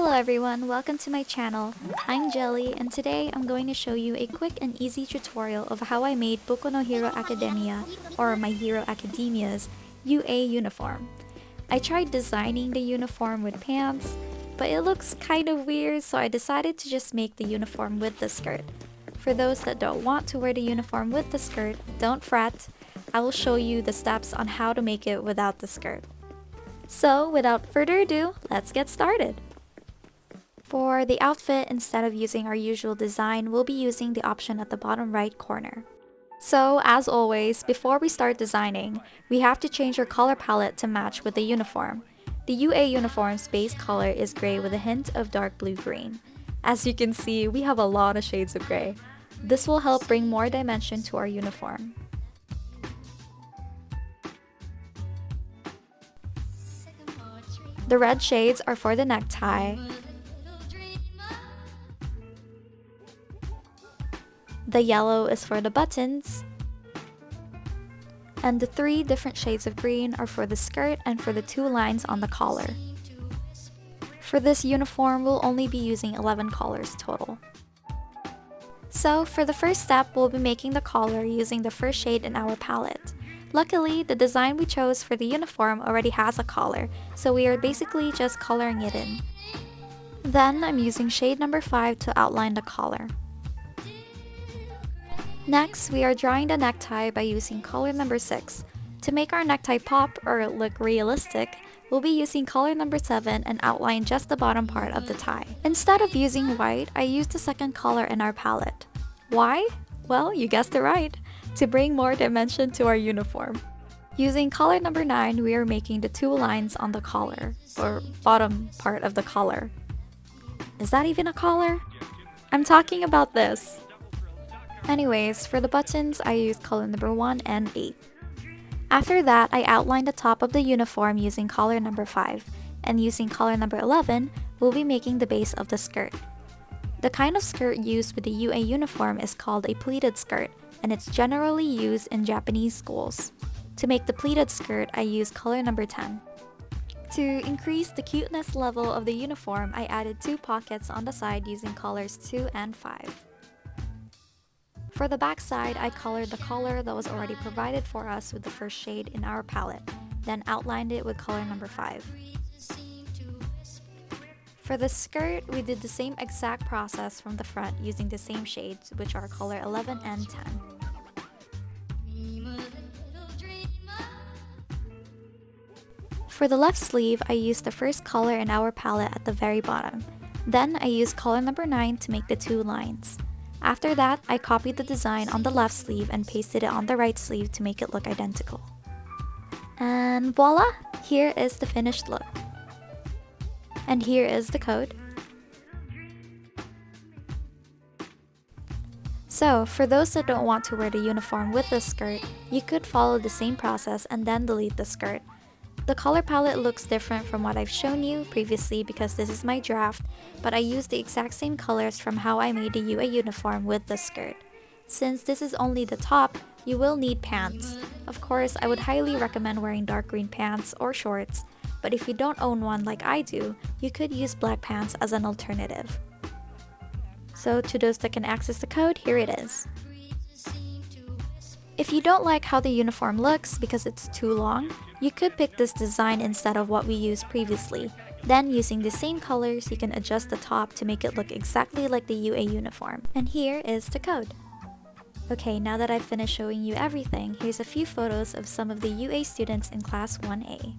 Hello everyone, welcome to my channel. I'm Jelly and today I'm going to show you a quick and easy tutorial of how I made Boku No Hero Academia, or My Hero Academia's, UA uniform. I tried designing the uniform with pants, but it looks kind of weird, so I decided to just make the uniform with the skirt. For those that don't want to wear the uniform with the skirt, don't fret. I will show you the steps on how to make it without the skirt. So without further ado, let's get started. For the outfit, instead of using our usual design, we'll be using the option at the bottom right corner. So as always, before we start designing, we have to change our color palette to match with the uniform. The UA uniform's base color is gray with a hint of dark blue-green. As you can see, we have a lot of shades of gray. This will help bring more dimension to our uniform. The red shades are for the necktie. The yellow is for the buttons. And the 3 different shades of green are for the skirt and for the 2 lines on the collar. For this uniform, we'll only be using 11 colors total. So for the first step, we'll be making the collar using the first shade in our palette. Luckily, the design we chose for the uniform already has a collar, so we are basically just coloring it in. Then I'm using shade number 5 to outline the collar. Next, we are drawing the necktie by using color number 6. To make our necktie pop or look realistic, we'll be using color number 7 and outline just the bottom part of the tie. Instead of using white, I used the second color in our palette. Why? Well, you guessed it right, to bring more dimension to our uniform. Using color number 9, we are making the 2 lines on the collar, or bottom part of the collar. Is that even a collar? I'm talking about this. Anyways, for the buttons, I used color number 1 and 8. After that, I outlined the top of the uniform using color number 5, and using color number 11, we'll be making the base of the skirt. The kind of skirt used with the UA uniform is called a pleated skirt, and it's generally used in Japanese schools. To make the pleated skirt, I used color number 10. To increase the cuteness level of the uniform, I added 2 pockets on the side using colors 2 and 5. For the back side, I colored the collar that was already provided for us with the first shade in our palette, then outlined it with color number 5. For the skirt, we did the same exact process from the front using the same shades, which are color 11 and 10. For the left sleeve, I used the first color in our palette at the very bottom. Then I used color number 9 to make the 2 lines. After that, I copied the design on the left sleeve and pasted it on the right sleeve to make it look identical. And voila! Here is the finished look. And here is the code. So, for those that don't want to wear the uniform with the skirt, you could follow the same process and then delete the skirt. The color palette looks different from what I've shown you previously because this is my draft, but I used the exact same colors from how I made the UA uniform with the skirt. Since this is only the top, you will need pants. Of course, I would highly recommend wearing dark green pants or shorts, but if you don't own one like I do, you could use black pants as an alternative. So to those that can access the code, here it is. If you don't like how the uniform looks because it's too long, you could pick this design instead of what we used previously. Then using the same colors, you can adjust the top to make it look exactly like the UA uniform. And here is the code. Okay, now that I've finished showing you everything, here's a few photos of some of the UA students in Class 1A.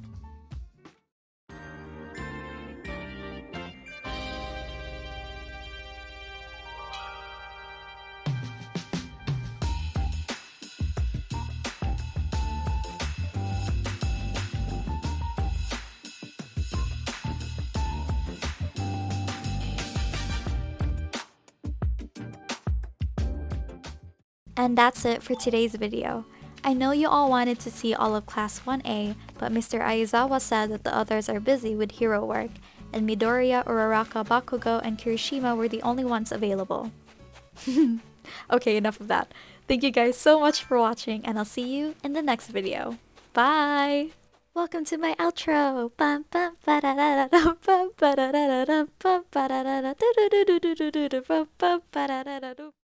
And that's it for today's video. I know you all wanted to see all of Class 1A, but Mr. Aizawa said that the others are busy with hero work, and Midoriya, Uraraka, Bakugo, and Kirishima were the only ones available. Okay, enough of that. Thank you guys so much for watching, and I'll see you in the next video. Bye! Welcome to my outro. Bum, bum, ba-da-da-da-dum, bum, ba-da-da-da-dum, bum, ba-da-da-da, do-do-do-do-do-do-do, bum, bum, ba-da-da-da-dum.